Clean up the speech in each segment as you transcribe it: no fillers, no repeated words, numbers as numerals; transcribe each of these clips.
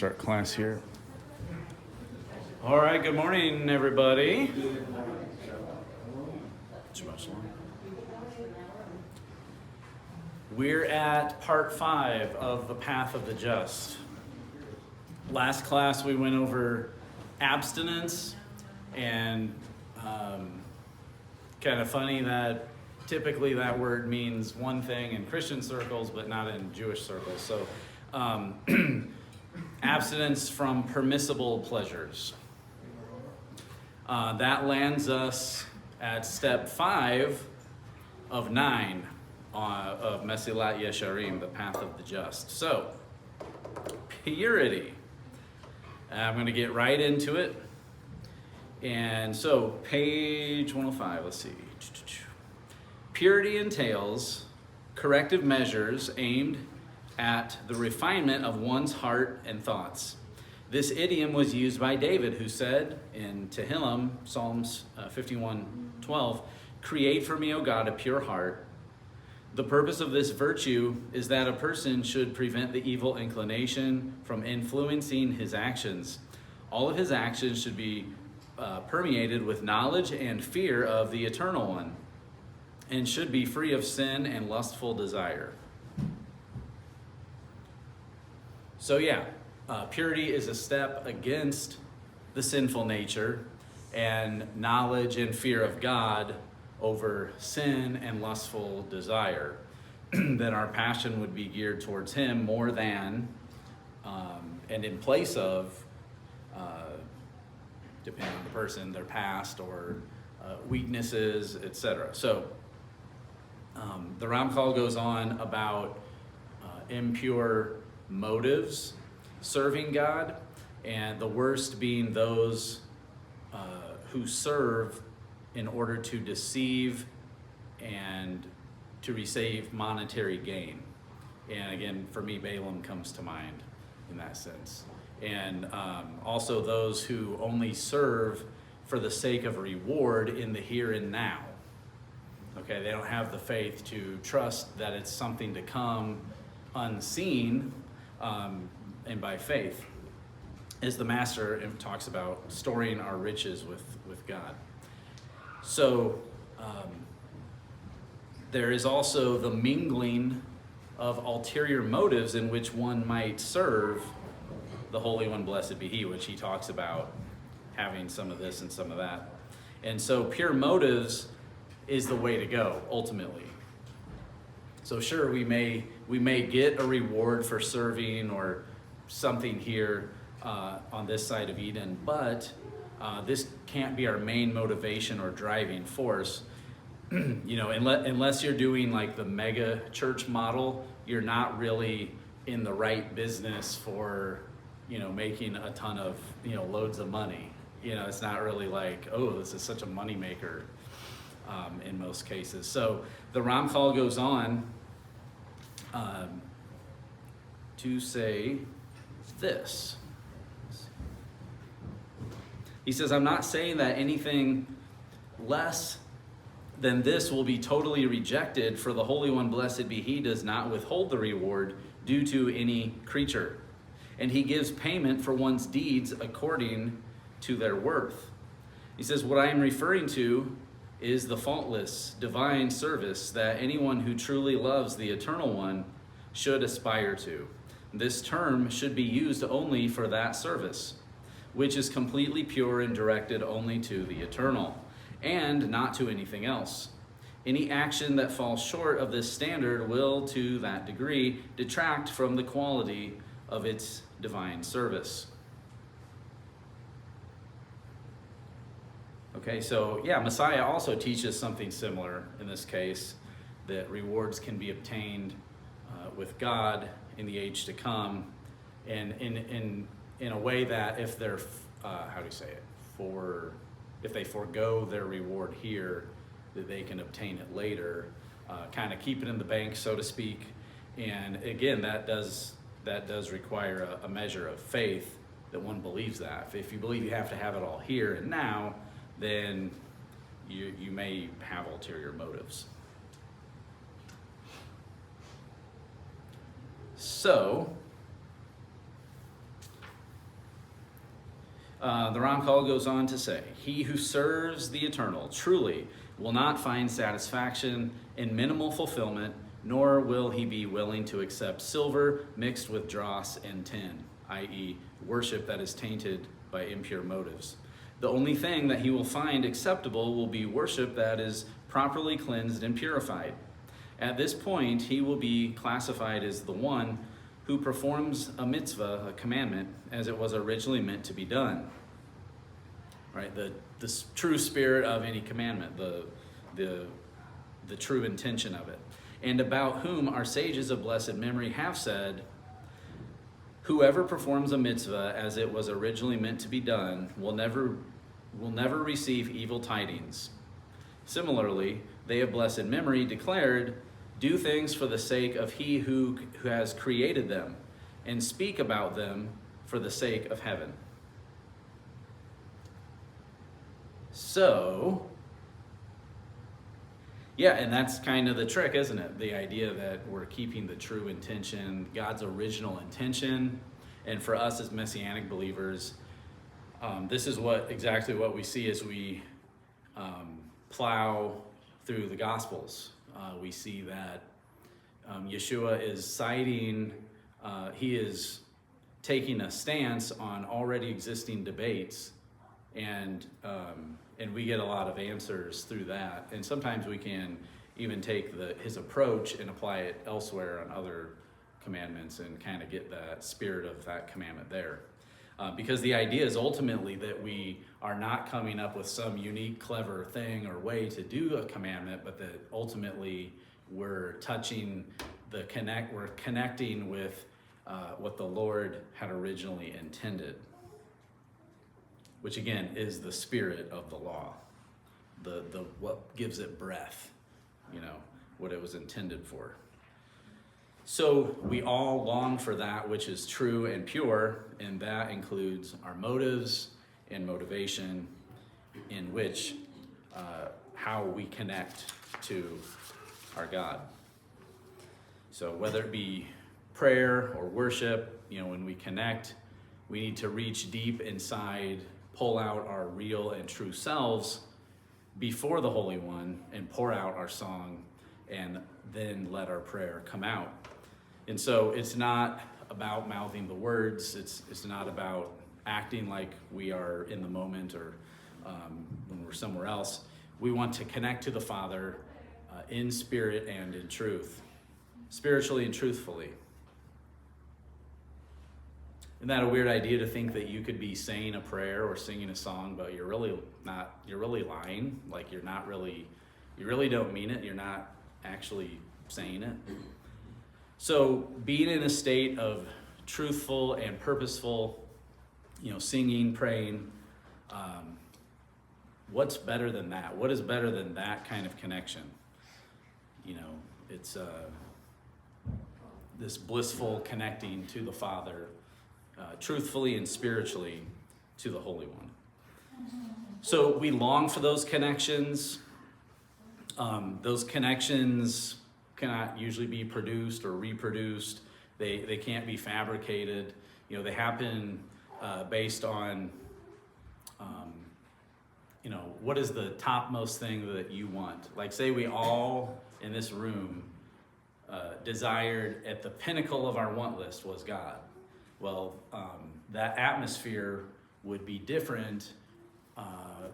Start class here. All right, good morning, everybody. We're at part 5 of the Path of the Just. Last class we went over abstinence, and kind of funny that typically that word means one thing in Christian circles, but not in Jewish circles. So abstinence from permissible pleasures. That lands us at step 5 of 9 of Mesilat Yesharim, the Path of the Just. So, purity. I'm going to get right into it. And so, page 105, let's see. Purity entails corrective measures aimed at the refinement of one's heart and thoughts. This idiom was used by David, who said in Tehillim, Psalms 51:12, "Create for me, O God, a pure heart." The purpose of this virtue is that a person should prevent the evil inclination from influencing his actions. All of his actions should be permeated with knowledge and fear of the Eternal One, and should be free of sin and lustful desire. So purity is a step against the sinful nature, and knowledge and fear of God over sin and lustful desire. Then our passion would be geared towards Him more than, and in place of, depending on the person, their past or weaknesses, etc. So the Ramchal goes on about impure motives serving God, and the worst being those who serve in order to deceive and to receive monetary gain. And again, for me, Balaam comes to mind in that sense. And also those who only serve for the sake of reward in the here and now. Okay, they don't have the faith to trust that it's something to come unseen, and by faith, as the Master talks about storing our riches with God. So there is also the mingling of ulterior motives in which one might serve the Holy One, blessed be He, which he talks about having some of this and some of that. And so pure motives is the way to go, ultimately. So sure, we may get a reward for serving or something here on this side of Eden, but this can't be our main motivation or driving force. Unless you're doing like the mega church model, you're not really in the right business for, making a ton of, loads of money. It's not really like, oh, this is such a moneymaker in most cases. So the Ramchal goes on to say this. He says, I'm not saying that anything less than this will be totally rejected, for the Holy One, blessed be He, does not withhold the reward due to any creature. And He gives payment for one's deeds according to their worth. He says, what I am referring to is the faultless divine service that anyone who truly loves the Eternal One should aspire to. This term should be used only for that service, which is completely pure and directed only to the Eternal, and not to anything else. Any action that falls short of this standard will, to that degree, detract from the quality of its divine service. Okay, so Messiah also teaches something similar in this case, that rewards can be obtained with God in the age to come, and in a way that if they're, if they forego their reward here, that they can obtain it later, kind of keep it in the bank, so to speak. And again, that does require a measure of faith, that one believes that. If you believe you have to have it all here and now, then you may have ulterior motives. So The Ramchal goes on to say, he who serves the eternal truly will not find satisfaction in minimal fulfillment, nor will he be willing to accept silver mixed with dross and tin, i.e., worship that is tainted by impure motives. The only thing that he will find acceptable will be worship that is properly cleansed and purified. At this point, he will be classified as the one who performs a mitzvah, a commandment, as it was originally meant to be done. Right? The true spirit of any commandment, the true intention of it. And about whom our sages of blessed memory have said, whoever performs a mitzvah as it was originally meant to be done will never receive evil tidings. Similarly, they of blessed memory declared, do things for the sake of he who has created them, and speak about them for the sake of heaven. So, yeah, and that's kind of the trick, isn't it? The idea that we're keeping the true intention, God's original intention. And for us as Messianic believers, this is exactly what we see as we plow through the Gospels. We see that Yeshua is citing, he is taking a stance on already existing debates, and we get a lot of answers through that. And sometimes we can even take his approach and apply it elsewhere on other commandments and kind of get the spirit of that commandment there. Because the idea is ultimately that we are not coming up with some unique, clever thing or way to do a commandment, but that ultimately we're connecting with what the Lord had originally intended, which again is the spirit of the law, the what gives it breath, what it was intended for. So we all long for that which is true and pure, and that includes our motives and motivation in which how we connect to our God. So whether it be prayer or worship, when we connect, we need to reach deep inside, pull out our real and true selves before the Holy One and pour out our song, and then let our prayer come out. And so it's not about mouthing the words. It's not about acting like we are in the moment or when we're somewhere else. We want to connect to the Father in spirit and in truth, spiritually and truthfully. Isn't that a weird idea to think that you could be saying a prayer or singing a song, but you're really lying? Like you really don't mean it. You're not actually saying it. So being in a state of truthful and purposeful, singing, praying, what's better than that? What is better than that kind of connection? It's this blissful connecting to the Father, truthfully and spiritually to the Holy One. So we long for those connections. Those connections cannot usually be produced or reproduced. They can't be fabricated. They happen based on, what is the topmost thing that you want? Like say we all in this room desired at the pinnacle of our want list was God. Well, that atmosphere would be different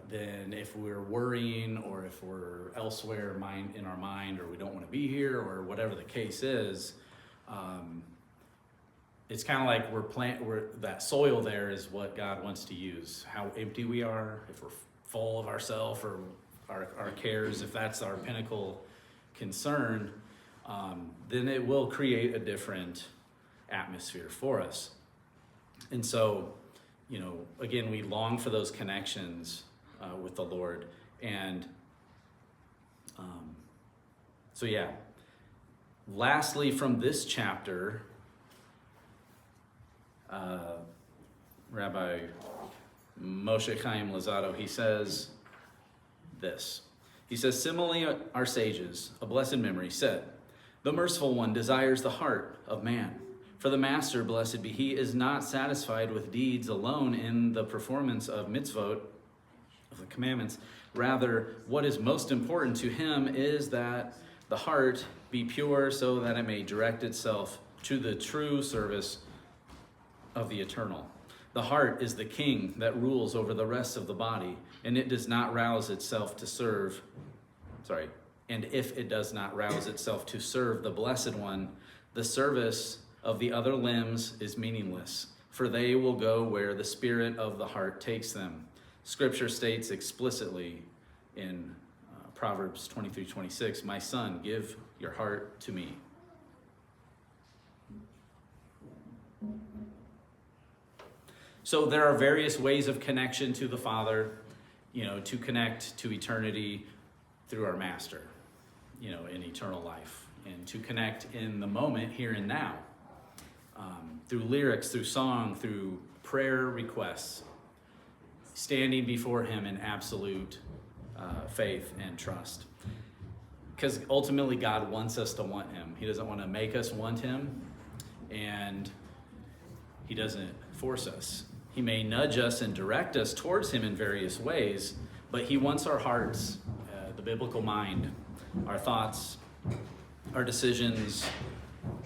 than if we're worrying or if we're elsewhere in our mind, or we don't want to be here, or whatever the case is. It's kind of like that soil there is what God wants to use. How empty we are, if we're full of ourselves or our cares, if that's our pinnacle concern, then it will create a different atmosphere for us. And so, again, we long for those connections with the Lord. And lastly, from this chapter, Rabbi Moshe Chaim Luzzatto, he says this. He says, similarly, our sages, a blessed memory, said, the merciful one desires the heart of man For the master, blessed be he, is not satisfied with deeds alone in the performance of mitzvot, of the commandments. Rather, what is most important to him is that the heart be pure so that it may direct itself to the true service of the eternal. The heart is the king that rules over the rest of the body, and it does not rouse itself to serve, and if it does not rouse itself to serve the Blessed One, the service of the other limbs is meaningless, for they will go where the spirit of the heart takes them. Scripture states explicitly in Proverbs 23:26, my son, give your heart to me. So there are various ways of connection to the Father, to connect to eternity through our Master, in eternal life, and to connect in the moment, here and now, through lyrics, through song, through prayer requests, standing before him in absolute faith and trust. Because ultimately God wants us to want him. He doesn't want to make us want him, and he doesn't force us. He may nudge us and direct us towards him in various ways, but he wants our hearts, the biblical mind, our thoughts, our decisions,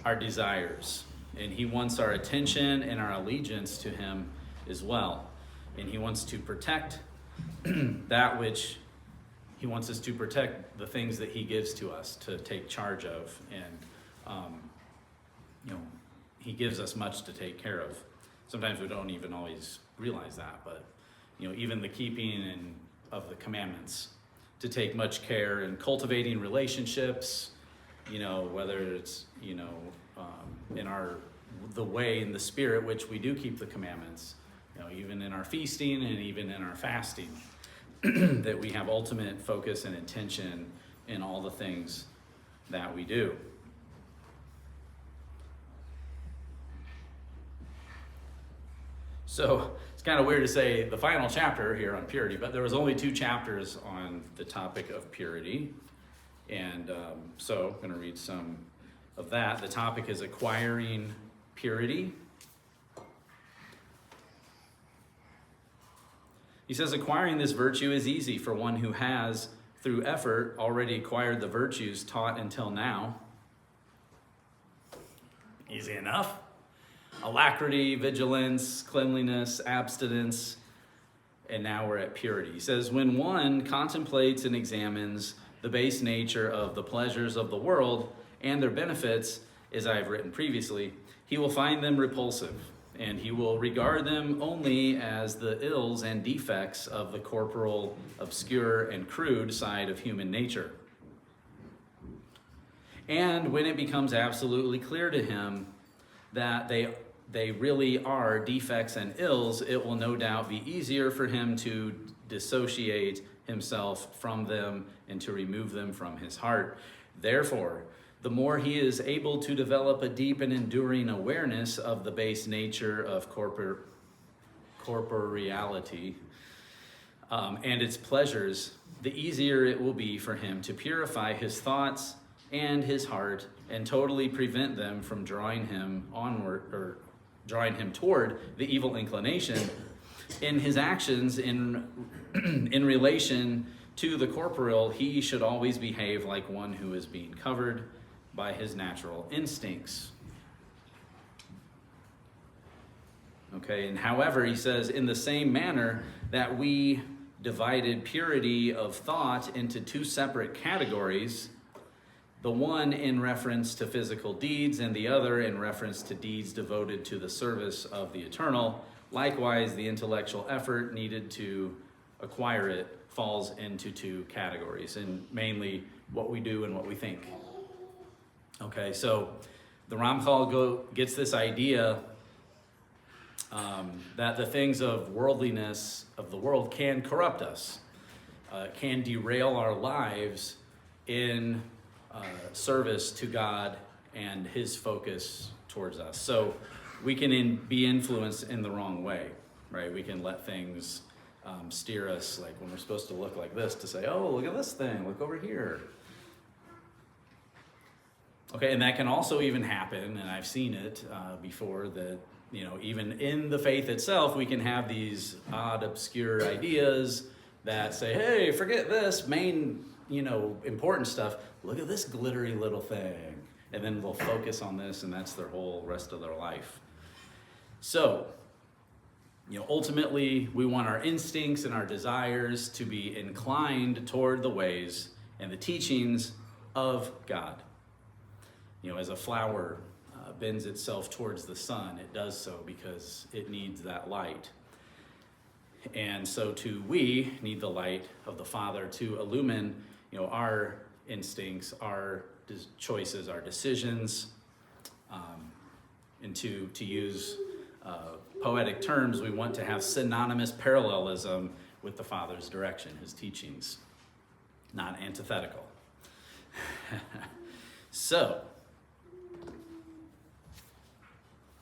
our desires. And he wants our attention and our allegiance to him as well. And he wants to protect that which he wants us to protect, the things that he gives to us to take charge of. And, he gives us much to take care of. Sometimes we don't even always realize that, but, even the keeping of the commandments, to take much care in cultivating relationships, whether it's, in the way, in the spirit which we do keep the commandments, even in our feasting and even in our fasting, that we have ultimate focus and intention in all the things that we do. So it's kind of weird to say the final chapter here on purity, but there was only 2 chapters on the topic of purity. And so I'm going to read some of that. The topic is acquiring purity. He says, acquiring this virtue is easy for one who has, through effort, already acquired the virtues taught until now. Easy enough. Alacrity, vigilance, cleanliness, abstinence, and now we're at purity. He says, when one contemplates and examines the base nature of the pleasures of the world and their benefits, as I have written previously, he will find them repulsive, and he will regard them only as the ills and defects of the corporal, obscure, and crude side of human nature. And when it becomes absolutely clear to him that they really are defects and ills, it will no doubt be easier for him to dissociate himself from them and to remove them from his heart. Therefore, the more he is able to develop a deep and enduring awareness of the base nature of corporeality and its pleasures, the easier it will be for him to purify his thoughts and his heart and totally prevent them from drawing him onward or drawing him toward the evil inclination. In his actions in relation to the corporeal, he should always behave like one who is being covered by his natural instincts. Okay, and however, he says, in the same manner that we divided purity of thought into 2 separate categories, the one in reference to physical deeds and the other in reference to deeds devoted to the service of the eternal, likewise the intellectual effort needed to acquire it falls into 2 categories, and mainly what we do and what we think. Okay, so the Ramchal gets this idea that the things of worldliness of the world can corrupt us, can derail our lives in service to God and his focus towards us. So we can be influenced in the wrong way, right? We can let things steer us, like when we're supposed to look like this, to say, oh, look at this thing, look over here. Okay, and that can also even happen, and I've seen it before, that, even in the faith itself, we can have these odd, obscure ideas that say, hey, forget this main, important stuff. Look at this glittery little thing. And then they'll focus on this, and that's their whole rest of their life. So, ultimately, we want our instincts and our desires to be inclined toward the ways and the teachings of God. As a flower bends itself towards the sun, it does so because it needs that light. And so too, we need the light of the Father to illumine, our instincts, our choices, our decisions, and to use poetic terms, we want to have synonymous parallelism with the Father's direction, his teachings, not antithetical. So,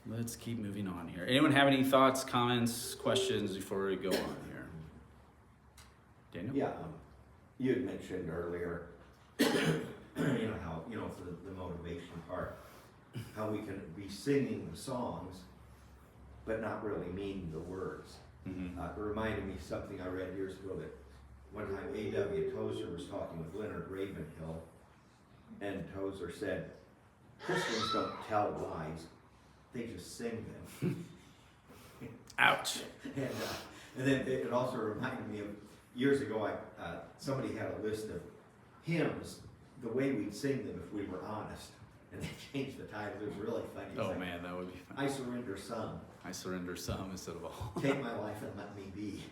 let's keep moving on here. Anyone have any thoughts, comments, questions before we go on here? Daniel? Yeah, you had mentioned earlier, how, for the motivation part, how we can be singing the songs, but not really meaning the words. Mm-hmm. It reminded me of something I read years ago that one time A.W. Tozer was talking with Leonard Ravenhill, and Tozer said, Christians don't tell lies, they just sing them. Ouch. And then it also reminded me of years ago, somebody had a list of hymns, the way we'd sing them if we were honest. And they changed the title. It was really funny. Oh man, that would be funny. I surrender some. I surrender some instead of all. Take my life and let me be.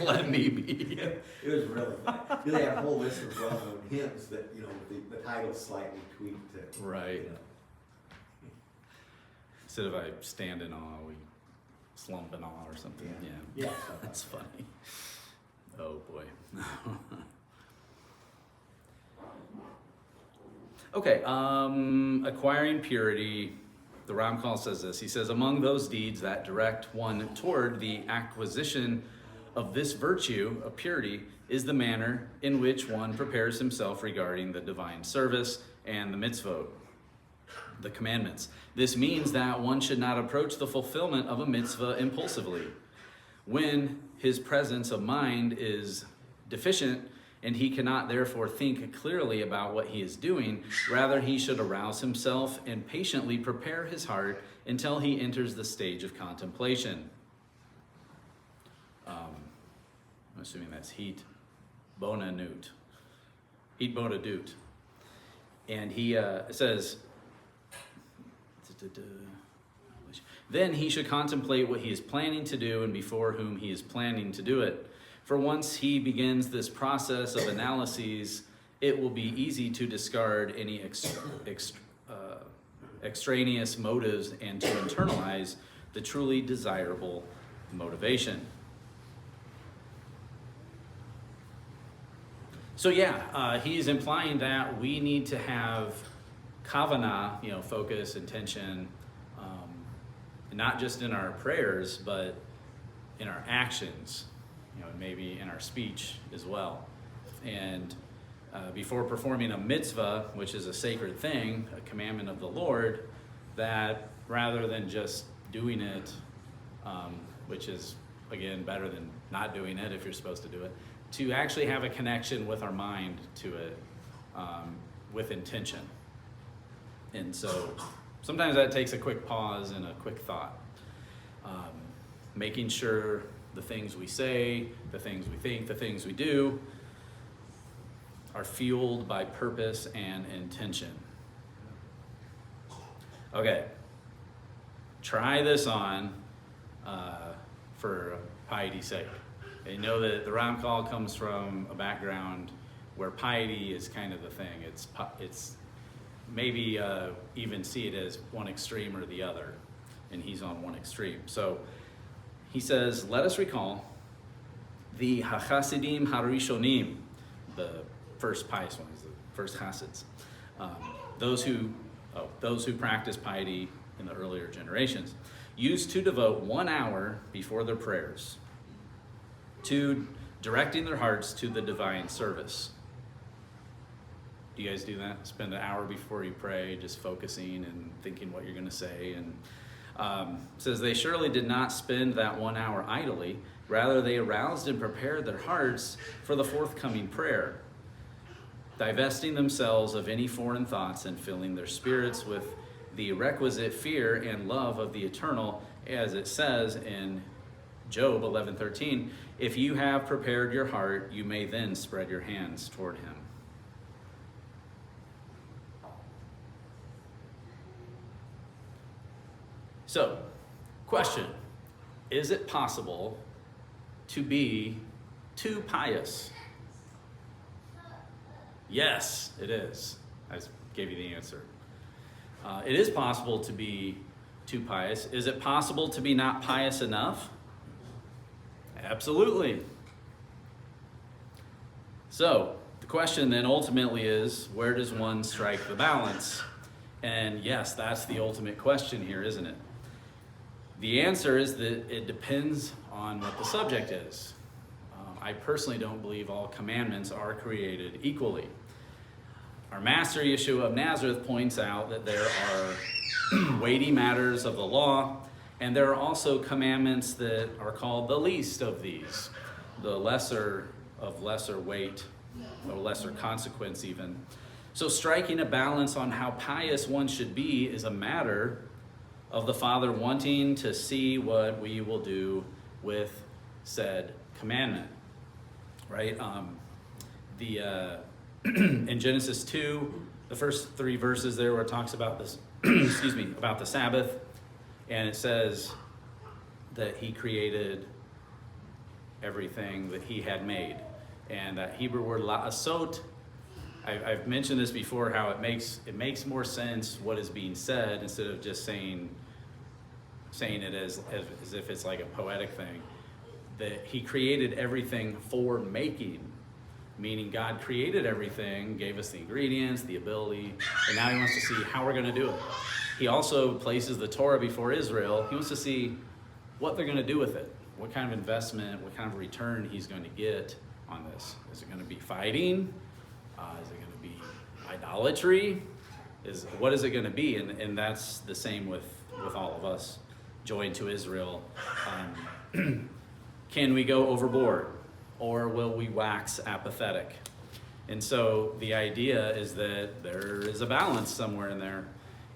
Let me be. It was really funny. They had a whole list of well-known hymns that, with the title slightly tweaked to. Right. Instead of I stand in awe, we slump in awe or something. Yeah. That's funny. Oh boy. Okay, acquiring purity, the Ramchal says this. He says, among those deeds that direct one toward the acquisition of this virtue of purity is the manner in which one prepares himself regarding the divine service and the mitzvot, the commandments. This means that one should not approach the fulfillment of a mitzvah impulsively. When his presence of mind is deficient, and he cannot therefore think clearly about what he is doing, rather he should arouse himself and patiently prepare his heart until he enters the stage of contemplation. I'm assuming that's heat bona nut. Heat bona dut. And he says, then he should contemplate what he is planning to do and before whom he is planning to do it. For once he begins this process of analyses, it will be easy to discard any extraneous motives and to internalize the truly desirable motivation. So he's implying that we need to have kavanah, focus, intention, not just in our prayers, but in our actions. Maybe in our speech as well. And before performing a mitzvah, which is a sacred thing, a commandment of the Lord, that rather than just doing it, which is, again, better than not doing it if you're supposed to do it, to actually have a connection with our mind to it with intention. And so sometimes that takes a quick pause and a quick thought. Making sure the things we say, the things we think, the things we do are fueled by purpose and intention. Okay, try this on for piety's sake. And know that the Ramchal comes from a background where piety is kind of the thing. It's maybe even see it as one extreme or the other, and he's on one extreme. So he says, let us recall the HaChasidim HaRishonim, the first pious ones, the first Chassids, those who practiced piety in the earlier generations, used to devote 1 hour before their prayers to directing their hearts to the divine service. Do you guys do that? Spend an hour before you pray just focusing and thinking what you're going to say. And says they surely did not spend that 1 hour idly. Rather, they aroused and prepared their hearts for the forthcoming prayer, divesting themselves of any foreign thoughts and filling their spirits with the requisite fear and love of the eternal, as it says in Job 11:13, if you have prepared your heart, you may then spread your hands toward him. So, question, is it possible to be too pious? Yes, it is. I just gave you the answer. It is possible to be too pious. Is it possible to be not pious enough? Absolutely. So, the question then ultimately is, where does one strike the balance? And yes, that's the ultimate question here, isn't it? The answer is that it depends on what the subject is. I personally don't believe all commandments are created equally. Our Master Yeshua of Nazareth points out that there are weighty matters of the law, and there are also commandments that are called the least of these, the lesser of lesser weight, or lesser consequence even. So striking a balance on how pious one should be is a matter of the Father wanting to see what we will do with said commandment, right? In Genesis 2, the first 3 verses there where it talks about this, about the Sabbath, and it says that he created everything that he had made. And that Hebrew word la'asot, I've mentioned this before, how it makes more sense what is being said instead of just saying it as if it's like a poetic thing. That he created everything for making, meaning God created everything, gave us the ingredients, the ability, and now he wants to see how we're going to do it. He also places the Torah before Israel. He wants to see what they're going to do with it, what kind of investment, what kind of return he's going to get on this. Is it going to be fighting? Is it going to be idolatry? What is it going to be? And that's the same with all of us joined to Israel. Can we go overboard, or will we wax apathetic? And so the idea is that there is a balance somewhere in there.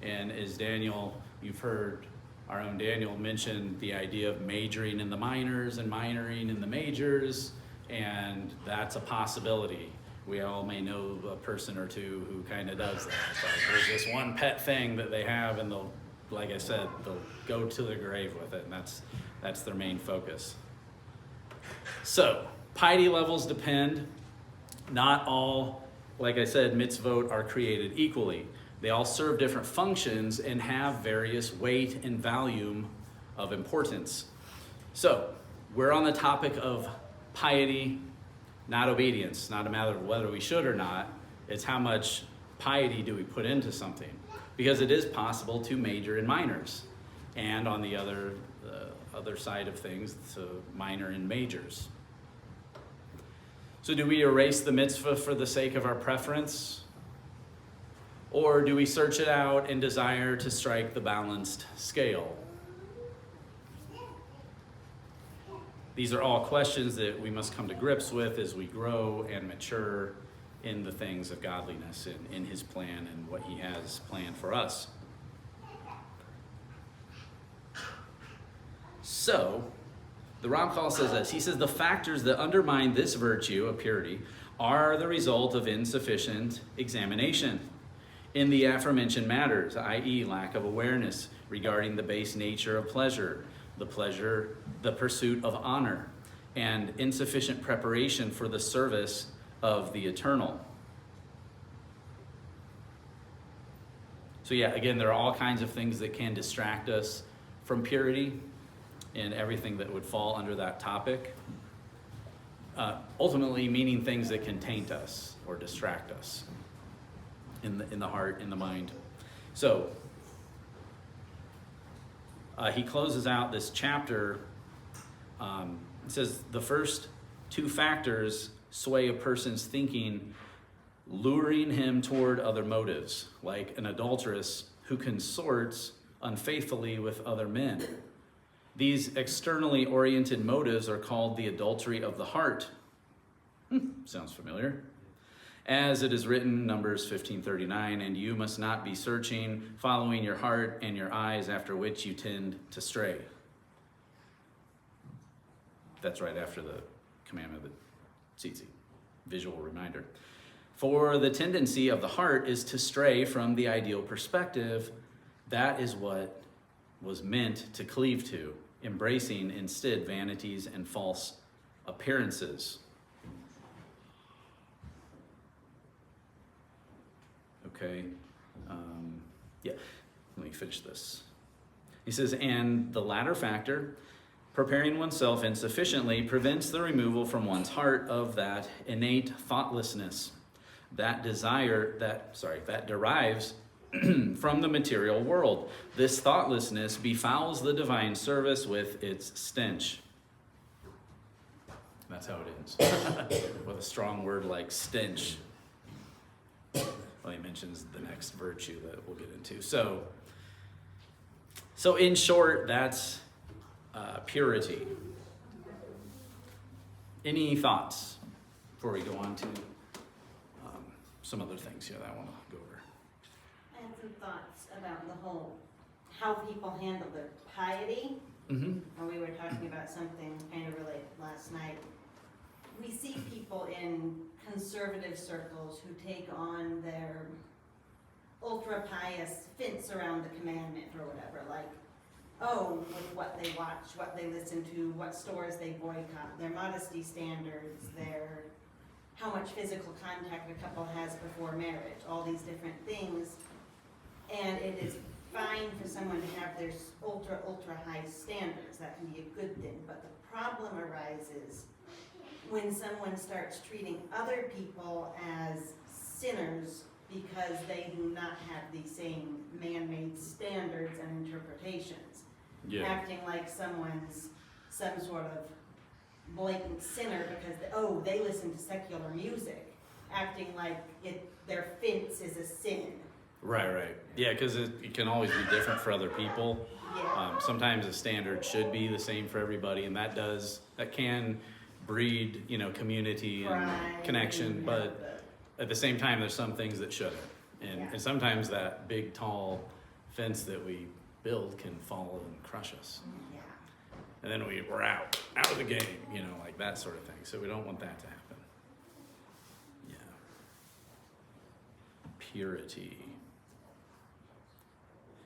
And as Daniel, you've heard our own Daniel mention the idea of majoring in the minors and minoring in the majors, and that's a possibility. We all may know a person or two who kind of does that. It's like there's this one pet thing that they have, and they'll, like I said, they'll go to the grave with it, and that's their main focus. So, piety levels depend. Not all, like I said, mitzvot are created equally. They all serve different functions and have various weight and volume of importance. So, we're on the topic of piety, not obedience. Not a matter of whether we should or not. It's how much piety do we put into something. Because it is possible to major in minors. And on the other side of things, to minor in majors. So do we erase the mitzvah for the sake of our preference? Or do we search it out and desire to strike the balanced scale? These are all questions that we must come to grips with as we grow and mature in the things of godliness and in his plan and what he has planned for us. So, the Ramchal says this. He says, the factors that undermine this virtue of purity are the result of insufficient examination in the aforementioned matters, i.e. lack of awareness regarding the base nature of pleasure, the pursuit of honor, and insufficient preparation for the service of the eternal. So yeah, again, there are all kinds of things that can distract us from purity and everything that would fall under that topic. Ultimately meaning things that can taint us or distract us in the heart, in the mind. So, he closes out this chapter. It says the first 2 factors sway a person's thinking luring him toward other motives, like an adulteress who consorts unfaithfully with other men. These externally oriented motives are called the adultery of the heart. Sounds familiar. As it is written, Numbers 15:39, and you must not be searching, following your heart and your eyes, after which you tend to stray. That's right after the commandment of the tzitzit. Visual reminder. For the tendency of the heart is to stray from the ideal perspective. That is what was meant to cleave to, embracing instead vanities and false appearances. Okay, let me finish this. He says, and the latter factor, preparing oneself insufficiently, prevents the removal from one's heart of that innate thoughtlessness, that desire, that derives from the material world. This thoughtlessness befouls the divine service with its stench. That's how it ends. With a strong word like stench. Well, he mentions the next virtue that we'll get into. So in short, that's purity. Any thoughts before we go on to some other things here that I want to go over? I had some thoughts about the whole, how people handle their piety. Mm-hmm. And we were talking about something kind of related last night. We see people in conservative circles who take on their ultra pious fence around the commandment or whatever, like, with what they watch, what they listen to, what stores they boycott, their modesty standards, their how much physical contact a couple has before marriage, all these different things. And it is fine for someone to have their ultra high standards. That can be a good thing. But the problem arises when someone starts treating other people as sinners because they do not have the same man-made standards and interpretations. Yeah. Acting like someone's some sort of blatant sinner because they listen to secular music. Acting like their fence is a sin. Right. Yeah, because it can always be different for other people. Yeah. Sometimes the standard should be the same for everybody, and that can breed, community and Pride connection. and But at the same time, there's some things that shouldn't, and sometimes that big, tall fence that we build can fall and crush us, yeah. and then we're out of the game, like that sort of thing. So we don't want that to happen. Yeah. Purity.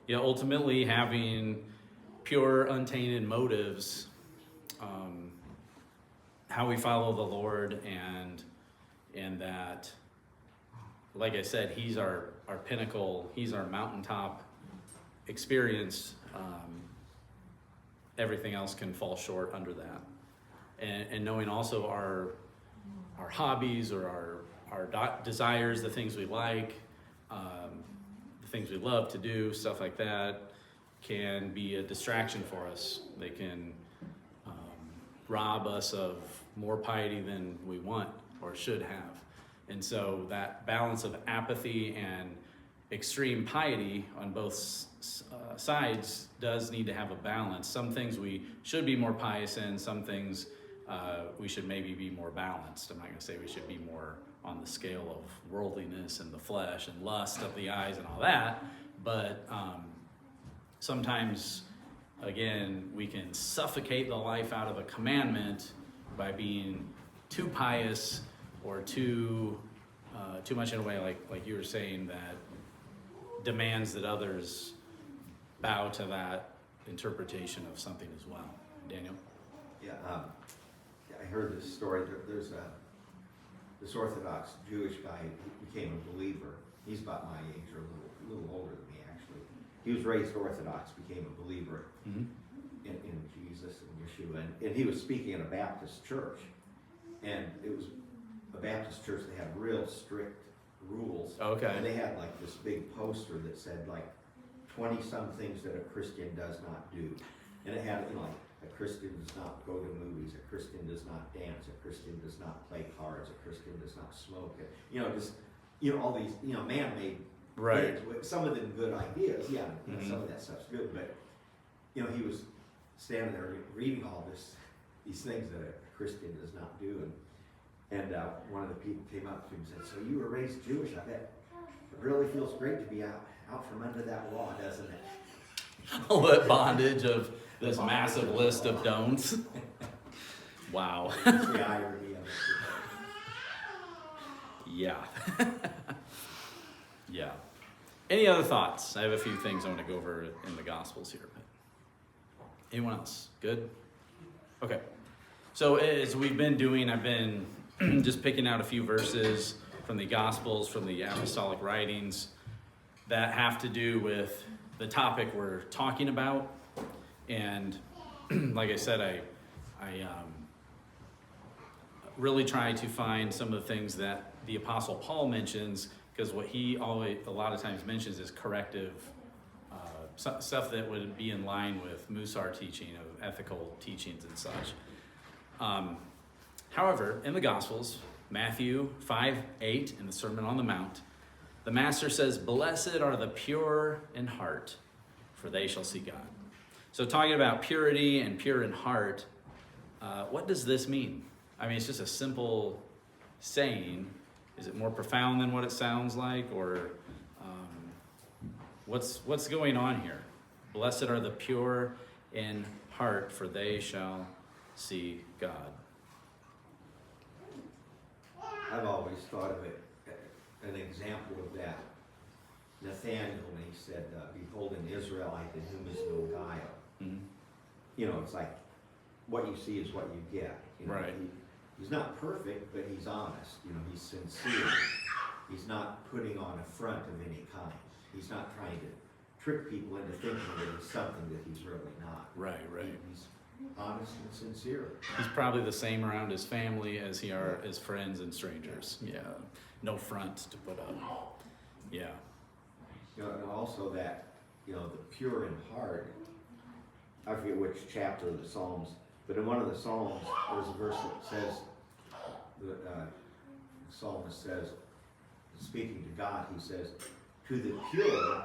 Yeah, ultimately having pure, untainted motives, how we follow the Lord, and that, like I said, He's our pinnacle, He's our mountaintop experience. Everything else can fall short under that. And knowing also our hobbies or our desires, the things we like, the things we love to do, stuff like that, can be a distraction for us. They can rob us of more piety than we want or should have. And so that balance of apathy and extreme piety on both sides does need to have a balance. Some things we should be more pious in, some things we should maybe be more balanced. I'm not going to say we should be more on the scale of worldliness and the flesh and lust of the eyes and all that, but sometimes, again, we can suffocate the life out of a commandment by being too pious or too much in a way, like you were saying, that demands that others bow to that interpretation of something as well. Daniel? Yeah, I heard this story. There's this Orthodox Jewish guy who became a believer. He's about my age, or a little older than me, actually. He was raised Orthodox, became a believer in Jesus and Yeshua, and he was speaking in a Baptist church. And it was a Baptist church that had real strict rules. Okay. And they had like this big poster that said like 20-some things that a Christian does not do. And it had, like, a Christian does not go to movies, a Christian does not dance, a Christian does not play cards, a Christian does not smoke. Just all these, man-made Right. things, with some of them good ideas, yeah, Mhm. some of that stuff's good, but, he was standing there reading all these things that a Christian does not do, and one of the people came up to him and said, "So you were raised Jewish? I bet it really feels great to be out from under that law, doesn't it?" All that bondage of this massive list of don'ts. Wow. It's the irony of it. Yeah. Yeah. Any other thoughts? I have a few things I want to go over in the Gospels here. But anyone else? Good? Okay. So as we've been doing, I've been just picking out a few verses from the Gospels, from the apostolic writings that have to do with the topic we're talking about. And like I said, I really try to find some of the things that the Apostle Paul mentions, because what he always, a lot of times mentions is corrective stuff that would be in line with Musar teaching, of ethical teachings and such. However, in the Gospels, Matthew 5:8 in the Sermon on the Mount, the Master says, "Blessed are the pure in heart, for they shall see God." So talking about purity and pure in heart, what does this mean? I mean, it's just a simple saying. Is it more profound than what it sounds like, or what's going on here? Blessed are the pure in heart, for they shall see God. I've always thought of it, an example of that. Nathaniel, when he said, "Behold an Israelite in whom is no guile." Mm-hmm. It's like, what you see is what you get. Right. He's not perfect, but he's honest. He's sincere. He's not putting on a front of any kind. He's not trying to trick people into thinking that he's something that he's really not. Right. He's honest and sincere. He's probably the same around his family as he are his friends and strangers. Yeah. No front to put up. Yeah. And also that, the pure in heart, I forget which chapter of the Psalms, but in one of the Psalms, there's a verse that says, the psalmist says, speaking to God, he says, "To the pure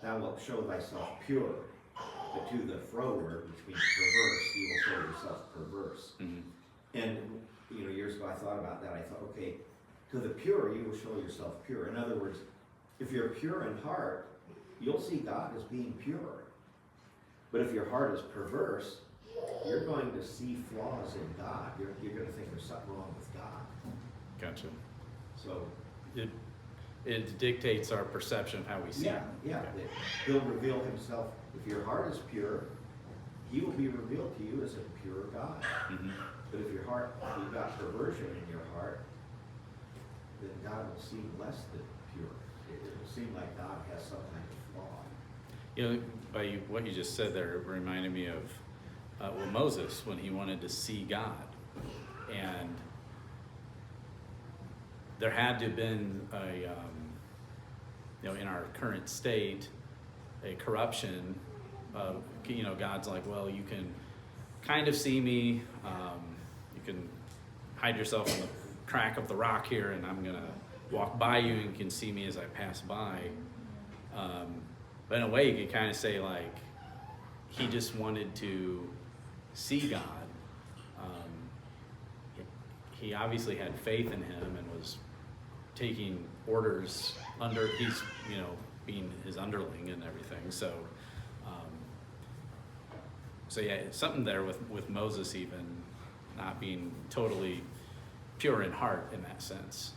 thou wilt show thyself pure, but to the froward," which means perverse, you will show yourself perverse. Mm-hmm. And, years ago I thought about that. I thought, okay, to the pure you will show yourself pure. In other words, if you're pure in heart, you'll see God as being pure. But if your heart is perverse, you're going to see flaws in God. You're going to think there's something wrong with God. Gotcha. So, It dictates our perception of how we see yeah, him. yeah. Okay. That He'll reveal himself. If your heart is pure, he will be revealed to you as a pure God. Mm-hmm. But if you've got perversion in your heart, then God will seem less than pure. It will seem like God has some kind of flaw. By what you just said there, it reminded me of Moses, when he wanted to see God. And there had to have been in our current state, a corruption of, God's like, well, you can kind of see me, you can hide yourself in the crack of the rock here, and I'm gonna walk by you and you can see me as I pass by. But in a way, you could kind of say, like, he just wanted to see God. He obviously had faith in him and was taking orders under, he's, being his underling and everything. So yeah, something there with Moses even not being totally pure in heart in that sense.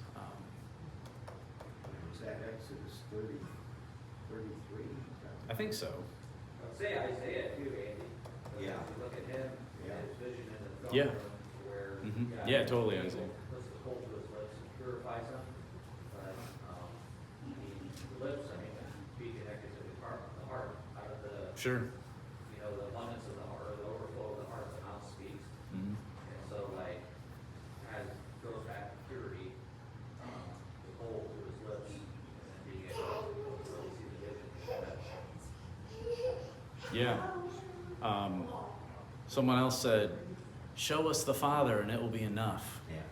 Was that Exodus 33? I think so. I'd say Isaiah too, Andy. Yeah. If you look at him, Yeah. his vision in the throne Yeah. room, where Mhm. God Yeah, totally, was Isaiah. able to put the coal to his lips and purifies him. But the lips, be connected to the heart. Out of the Sure. the abundance of the heart, or the overflow of the heart, the mouth speaks. Mhm. And so, as it goes back to purity, the coal to his lips, and then being able to really see the vision. Yeah. Someone else said, "Show us the Father and it will be enough. Yeah.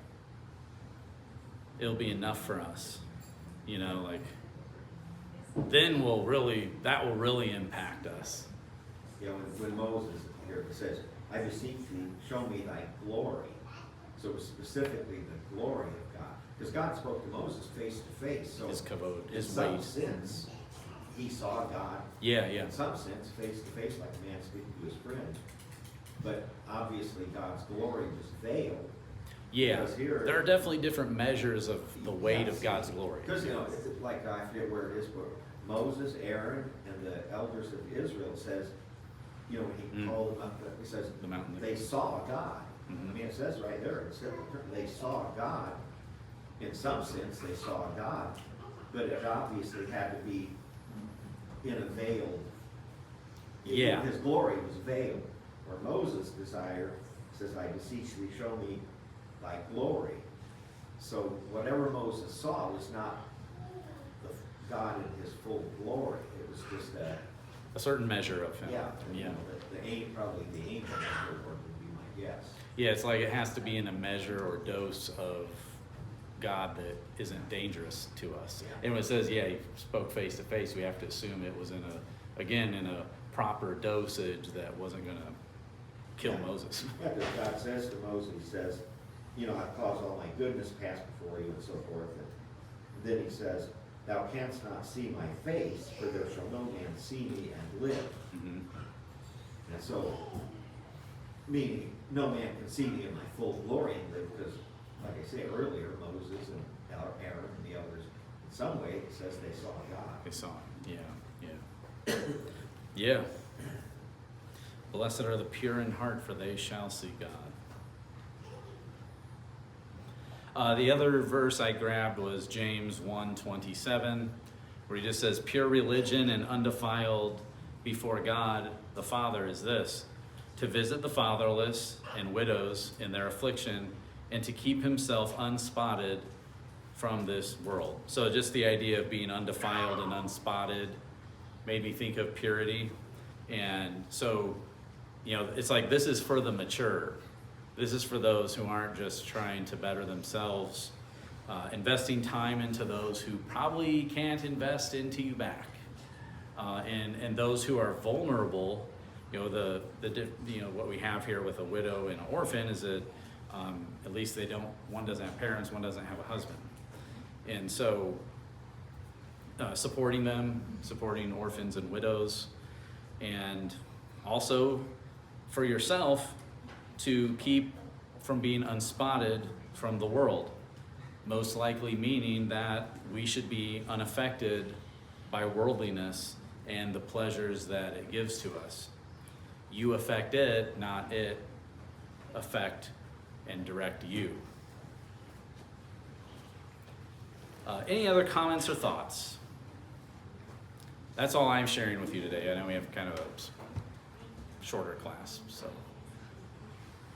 It'll be enough for us." you know, like, then that will really impact us. You know, when Moses here it says, I beseech thee, show me thy glory. So it was specifically the glory of God. Because God spoke to Moses face to face. So His kavod, in his some weight. sense, he saw God. Yeah, yeah. In some sense, face to face, like a man speaking to his friend. But obviously God's glory was veiled. Yeah, Because here- there are definitely different measures of the weight of Yes. God's glory. Because, you know, it's like, I forget where it is, but Moses, Aaron, and the elders of Israel says, you know, he called them up, he says, The mountain. they saw God. Mhm. I mean, it says right there, it said, they saw God. In some sense, they saw God, but it obviously had to be in a veiled. Yeah. His glory was veiled. Where Moses' desire says, I beseech thee, show me thy glory. So whatever Moses saw was not the God in his full glory. It was just A certain measure of him. yeah, you Yeah. know, probably the angel would be my guess. Yeah, it's like it has to be in a measure or dose of God that isn't dangerous to us. Yeah. And when it says, yeah, he spoke face to face, we have to assume it was in a proper dosage that wasn't gonna kill Yeah. Moses. Yeah, because God says to Moses, he says, you know, I've caused all my goodness pass before you and so forth. And then he says, thou canst not see my face, for there shall no man see me and live. Mhm. And so, meaning, no man can see me in my full glory and live, because, like I said earlier, Moses and Aaron and the others, in some way, it says they saw God. They saw him. Yeah, yeah. Yeah. Blessed are the pure in heart, for they shall see God. The other verse I grabbed was James 1:27, where he just says, pure religion and undefiled before God the Father is this, to visit the fatherless and widows in their affliction, and to keep himself unspotted from this world. So just the idea of being undefiled and unspotted made me think of purity. And so, you know, it's like this is for the mature. This is for those who aren't just trying to better themselves, investing time into those who probably can't invest into you back, and those who are vulnerable. You know, you know what we have here with a widow and an orphan is that at least one doesn't have parents, one doesn't have a husband, and so supporting them, supporting orphans and widows, and also for yourself to keep from being unspotted from the world, most likely meaning that we should be unaffected by worldliness and the pleasures that it gives to us. You affect it, not it affect and direct you. Any other comments or thoughts? That's all I'm sharing with you today. I know we have kind of a shorter class, so.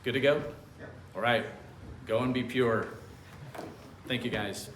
Good to go? Yeah. All right, go and be pure. Thank you, guys.